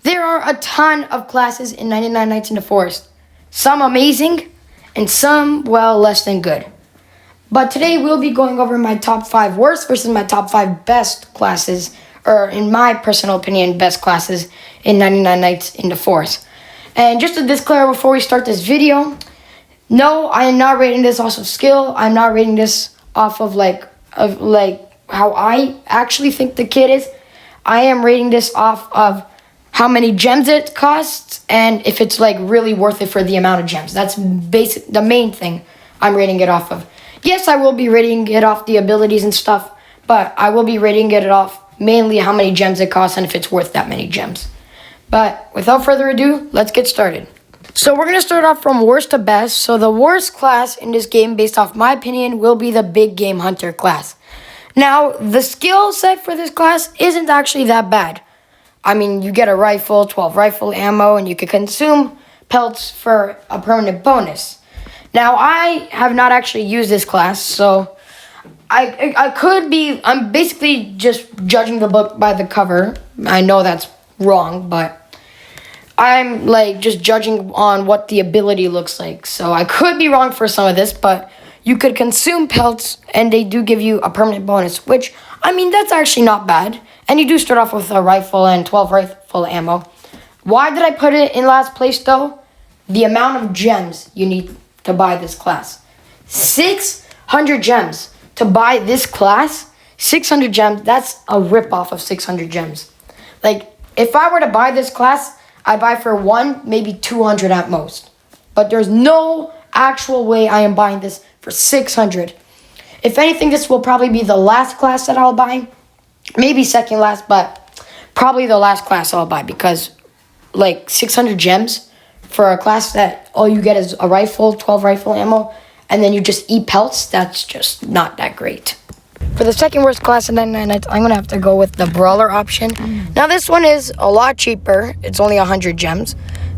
There are a ton of classes in 99 Nights in the Forest. Some amazing, and some, well, less than good. But today we'll be going over my top 5 worst versus my top 5 best classes, or in my personal opinion, best classes in 99 Nights in the Forest. And just a disclaimer before we start this video, no, I am not rating this off of skill. I'm not rating this off of how I actually think the kid is. I am rating this off of how many gems it costs and if it's really worth it for the amount of gems. That's the main thing I'm rating it off of. Yes, I will be rating it off the abilities and stuff, but I will be rating it off mainly how many gems it costs and if it's worth that many gems. But without further ado, let's get started. So we're going to start off from worst to best. So the worst class in this game, based off my opinion, will be the Big Game Hunter class. Now, the skill set for this class isn't actually that bad. I mean, you get a rifle, 12 rifle ammo, and you can consume pelts for a permanent bonus. Now, I have not actually used this class, so I'm basically just judging the book by the cover. I know that's wrong, but I'm just judging on what the ability looks like. So I could be wrong for some of this, but you could consume pelts and they do give you a permanent bonus, which, I mean, that's actually not bad. And you do start off with a rifle and 12 rifle ammo. Why did I put it in last place, though? The amount of gems you need to buy this class. 600 gems to buy this class. 600 gems, that's a ripoff of 600 gems. If I were to buy this class, I'd buy for 1, maybe 200 at most. But there's no actual way I am buying this for 600. If anything, this will probably be the last class that I'll buy. Maybe second last, but probably the last class I'll buy because 600 gems for a class that all you get is a rifle, 12 rifle ammo, and then you just eat pelts, that's just not that great. For the second worst class in 99 Nights, I'm going to have to go with the Brawler option. Now, this one is a lot cheaper. It's only 100 gems,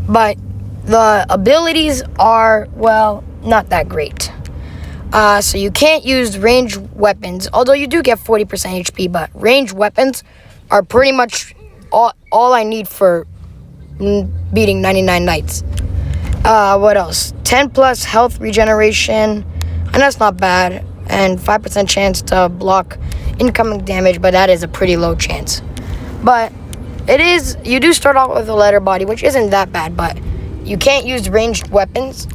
but the abilities are, well, not that great. So you can't use ranged weapons, although you do get 40% HP, but ranged weapons are pretty much all I need for beating 99 Nights. What else? 10 plus health regeneration, and that's not bad, and 5% chance to block incoming damage, but that is a pretty low chance. But you do start off with a letter body, which isn't that bad, but you can't use ranged weapons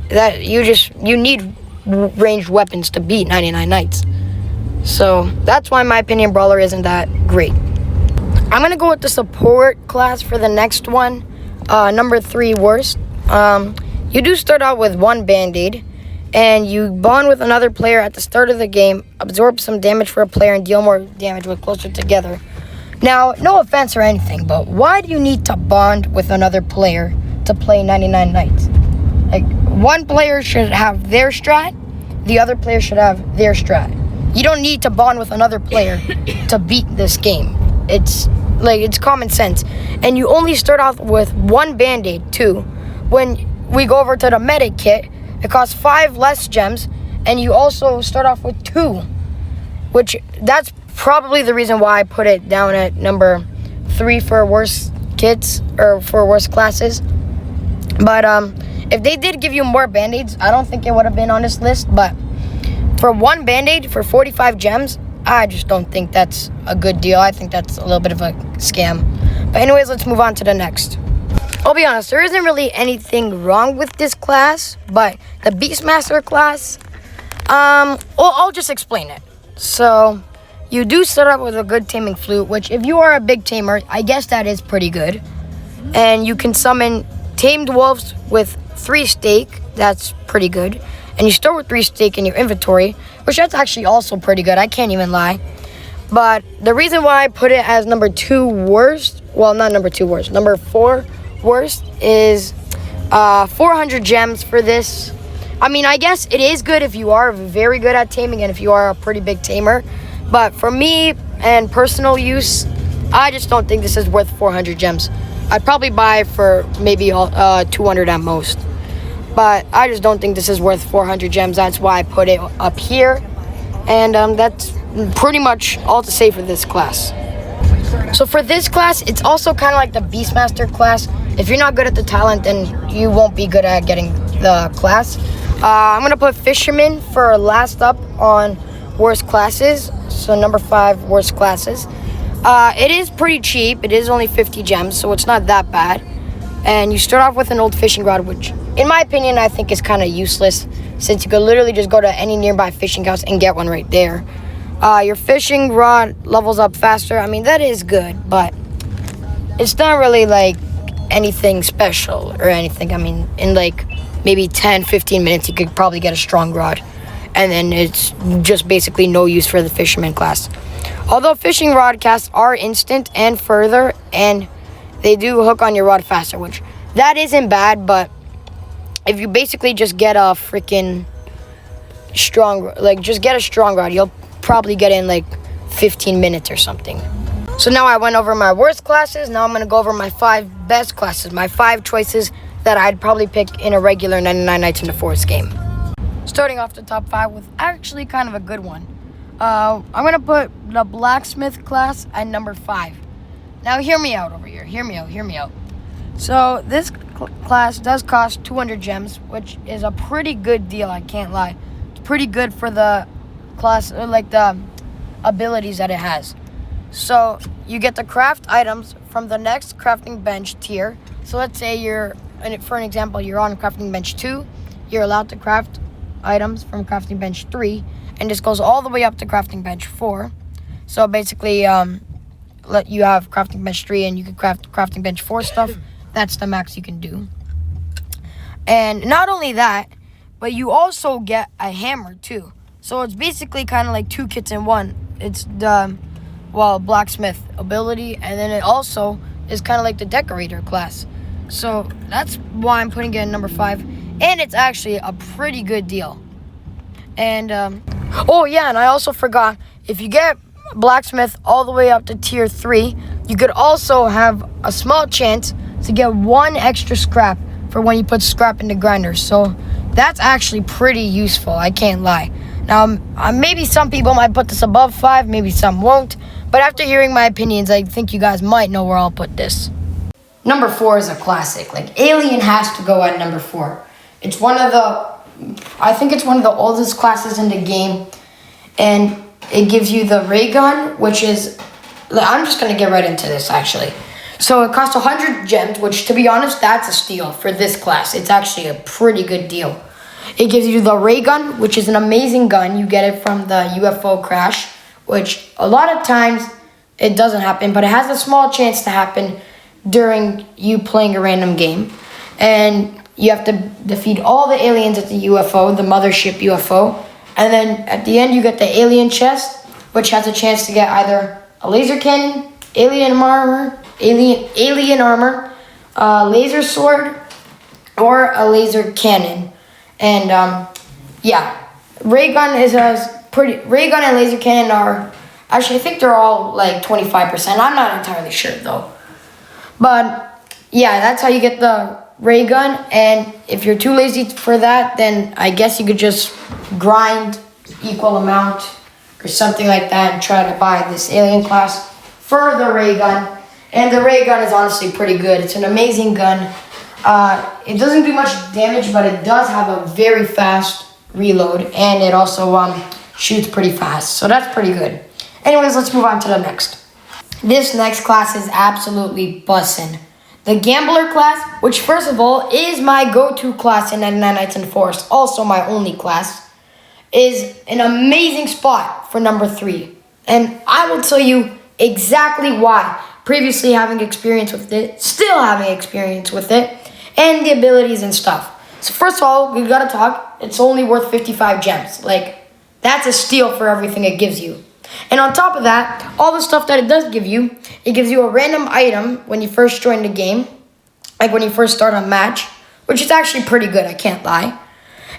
that. You need ranged weapons to beat 99 Nights. So that's why, in my opinion, Brawler isn't that great. I'm going to go with the support class for the next one. Number 3 worst. You do start out with 1 band-aid, and you bond with another player at the start of the game, absorb some damage for a player, and deal more damage with closer together. Now, no offense or anything, but why do you need to bond with another player to play 99 Nights? One player should have their strat, the other player should have their strat. You don't need to bond with another player to beat this game. It's common sense. And you only start off with 1 band-aid, too. When we go over to the medic kit, it costs 5 less gems, and you also start off with 2. Which, that's probably the reason why I put it down at number 3 for worst kits, or for worst classes. But, if they did give you more band-aids, I don't think it would have been on this list. But for 1 band-aid for 45 gems, I just don't think that's a good deal. I think that's a little bit of a scam. But anyways, let's move on to the next. I'll be honest, there isn't really anything wrong with this class. But the Beastmaster class, I'll just explain it. So you do start out with a good taming flute, which if you are a big tamer, I guess that is pretty good. And you can summon tamed wolves with 3 steak, that's pretty good. And you start with 3 steak in your inventory, which that's actually also pretty good, I can't even lie. But the reason why I put it as number 2 worst, well, not number 2 worst, number 4 worst is 400 gems for this. I mean, I guess it is good if you are very good at taming and if you are a pretty big tamer. But for me and personal use, I just don't think this is worth 400 gems. I'd probably buy for maybe 200 at most. But I just don't think this is worth 400 gems. That's why I put it up here. And that's pretty much all to say for this class. So for this class, it's also kind of like the Beastmaster class. If you're not good at the talent, then you won't be good at getting the class. I'm going to put Fisherman for last up on worst classes. So number 5, worst classes. It is pretty cheap. It is only 50 gems, so it's not that bad. And you start off with an old fishing rod, which, in my opinion, I think is kind of useless, since you could literally just go to any nearby fishing house and get one right there. Your fishing rod levels up faster. I mean, that is good, but it's not really like anything special or anything. I mean, in like maybe 10-15 minutes, you could probably get a strong rod, and then it's just basically no use for the fisherman class. Although fishing rod casts are instant and further, and they do hook on your rod faster, which that isn't bad, but if you basically just get a freaking strong, like just get a strong rod, you'll probably get in like 15 minutes or something. So now I went over my worst classes. Now I'm going to go over my 5 best classes, my 5 choices that I'd probably pick in a regular 99 Nights in the Forest game. Starting off the top 5 with actually kind of a good one. I'm going to put the Blacksmith class at number 5. Now hear me out over here. Hear me out. So this class does cost 200 gems, which is a pretty good deal, I can't lie. It's pretty good for the class, like the abilities that it has. So you get to craft items from the next crafting bench tier. So let's say for an example, you're on crafting bench 2. You're allowed to craft items from crafting bench 3, and this goes all the way up to crafting bench 4. So basically, you have crafting bench 3, and you can craft crafting bench 4 stuff. That's the max you can do. And not only that, but you also get a hammer too. So it's basically kind of like 2 kits in one. It's the blacksmith ability, and then it also is kind of like the decorator class. So that's why I'm putting it at number 5, and it's actually a pretty good deal. And oh yeah, and I also forgot, if you get blacksmith all the way up to tier 3, you could also have a small chance to get 1 extra scrap for when you put scrap in the grinder. So that's actually pretty useful, I can't lie. Now, maybe some people might put this above 5, maybe some won't. But after hearing my opinions, I think you guys might know where I'll put this. Number 4 is a classic. Like, Alien has to go at number 4. I think it's one of the oldest classes in the game. And it gives you the ray gun, which is, I'm just going to get right into this, actually. So it costs 100 gems, which, to be honest, that's a steal for this class. It's actually a pretty good deal. It gives you the ray gun, which is an amazing gun. You get it from the UFO crash, which a lot of times it doesn't happen, but it has a small chance to happen during you playing a random game. And you have to defeat all the aliens at the UFO, the mothership UFO. And then at the end, you get the alien chest, which has a chance to get either a laser cannon, alien armor, laser sword, or a laser cannon. And yeah, ray gun and laser cannon are actually, I think they're all like 25%. I'm not entirely sure though. But yeah, that's how you get the ray gun. And if you're too lazy for that, then I guess you could just grind equal amount or something like that and try to buy this alien class for the ray gun. And the ray gun is honestly pretty good. It's an amazing gun. It doesn't do much damage, but it does have a very fast reload, and it also shoots pretty fast, so that's pretty good. Anyways, let's move on to the next. This next class is absolutely bussin'. The Gambler class, which first of all is my go-to class in 99 Nights in the Forest, also my only class, is an amazing spot for number 3. And I will tell you exactly why, previously having experience with it, still having experience with it, and the abilities and stuff. So first of all, we gotta talk, it's only worth 55 gems. Like, that's a steal for everything it gives you. And on top of that, all the stuff that it does give you, it gives you a random item when you first join the game, like when you first start a match, which is actually pretty good, I can't lie.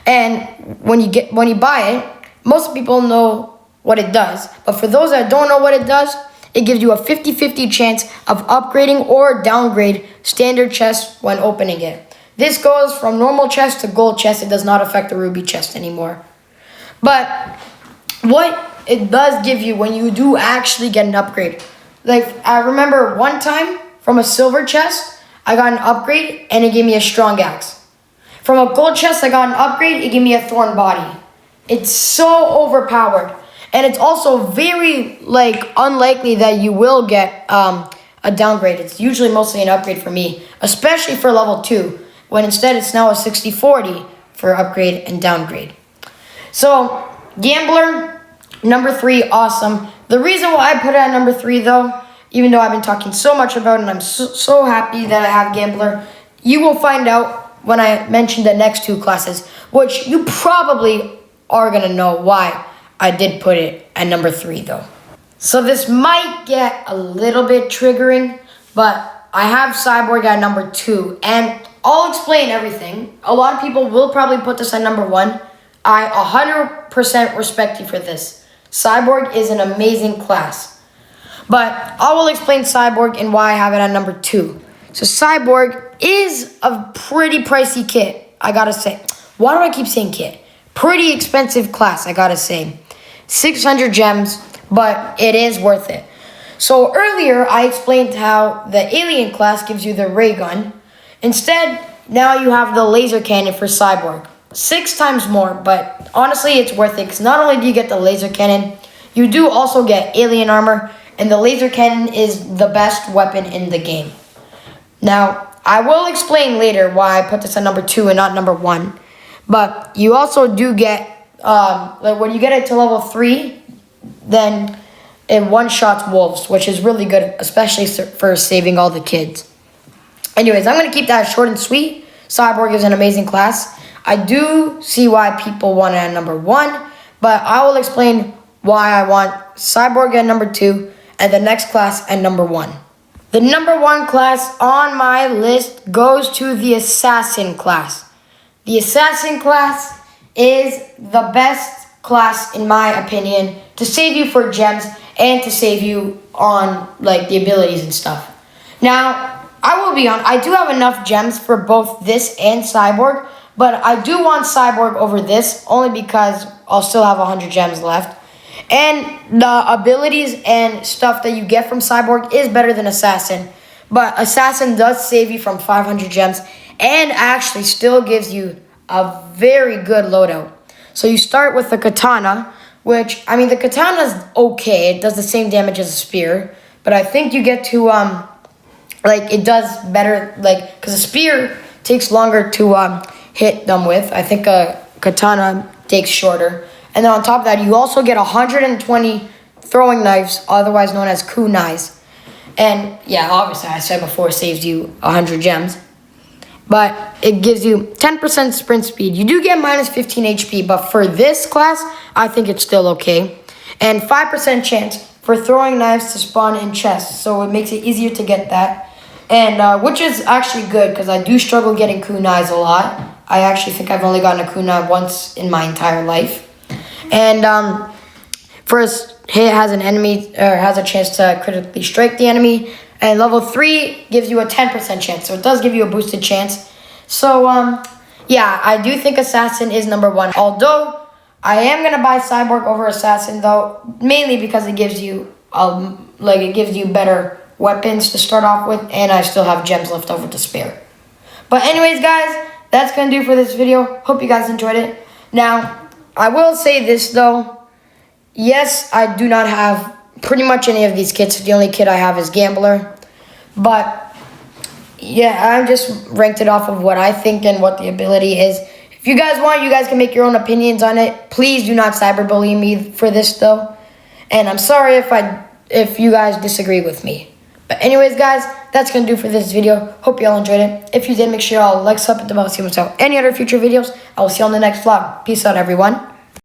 And when you buy it, most people know what it does. But for those that don't know what it does, it gives you a 50-50 chance of upgrading or downgrade standard chests when opening it. This goes from normal chest to gold chest. It does not affect the ruby chest anymore. But what it does give you when you do actually get an upgrade, Like, I remember one time from a silver chest, I got an upgrade and it gave me a strong axe. From a gold chest, I got an upgrade, it gave me a thorn body. It's so overpowered. And it's also very, like, unlikely that you will get a downgrade. It's usually mostly an upgrade for me, especially for level 2, when instead it's now a 60-40 for upgrade and downgrade. So, Gambler, number 3, awesome. The reason why I put it at number 3, though, even though I've been talking so much about it and I'm so happy that I have Gambler, you will find out when I mention the next 2 classes, which you probably are going to know why I did put it at number 3, though. So this might get a little bit triggering, but I have Cyborg at number 2, and I'll explain everything. A lot of people will probably put this at number 1. I 100% respect you for this. Cyborg is an amazing class. But I will explain Cyborg and why I have it at number 2. So Cyborg is a pretty pricey kit, I gotta say. Why do I keep saying kit? Pretty expensive class, I gotta say. 600 gems, but it is worth it. So earlier, I explained how the alien class gives you the ray gun. Instead, now you have the laser cannon for Cyborg. 6 times more, but honestly, it's worth it because not only do you get the laser cannon, you do also get alien armor, and the laser cannon is the best weapon in the game. Now, I will explain later why I put this at number 2 and not number 1, but you also do get, like when you get it to level 3, then it one-shots wolves, which is really good, especially for saving all the kids. Anyways, I'm going to keep that short and sweet. Cyborg is an amazing class. I do see why people want it at number 1, but I will explain why I want Cyborg at number 2 and the next class at number 1. The number 1 class on my list goes to the Assassin class. The Assassin class is the best class, in my opinion, to save you for gems and to save you on like the abilities and stuff. Now, I will be honest, I do have enough gems for both this and Cyborg, but I do want Cyborg over this only because I'll still have 100 gems left. And the abilities and stuff that you get from Cyborg is better than Assassin. But Assassin does save you from 500 gems and actually still gives you a very good loadout. So you start with the katana, which, I mean, the katana is okay. It does the same damage as a spear. But I think you get to, like, it does better, like, because a spear takes longer to hit them with. I think a katana takes shorter. And then on top of that, you also get 120 throwing knives, otherwise known as kunais. And yeah, obviously, I said before, it saves you 100 gems. But it gives you 10% sprint speed. You do get minus 15 HP, but for this class, I think it's still okay. And 5% chance for throwing knives to spawn in chests, so it makes it easier to get that. And which is actually good, because I do struggle getting kunais a lot. I actually think I've only gotten a kunai once in my entire life. And first hit has an enemy, or has a chance to critically strike the enemy. And level 3 gives you a 10% chance, so it does give you a boosted chance. So, yeah, I do think Assassin is number 1. Although, I am going to buy Cyborg over Assassin, though, mainly because it gives you, it gives you better weapons to start off with, and I still have gems left over to spare. But anyways, guys, that's going to do for this video. Hope you guys enjoyed it. Now, I will say this, though. Yes, I do not have pretty much any of these kits. The only kit I have is Gambler. But, yeah, I just ranked it off of what I think and what the ability is. If you guys want, you guys can make your own opinions on it. Please do not cyberbully me for this, though. And I'm sorry if you guys disagree with me. But anyways, guys, that's going to do for this video. Hope you all enjoyed it. If you did, make sure y'all like, sub, hit the bell, see what's out. Any other future videos, I will see you on the next vlog. Peace out, everyone.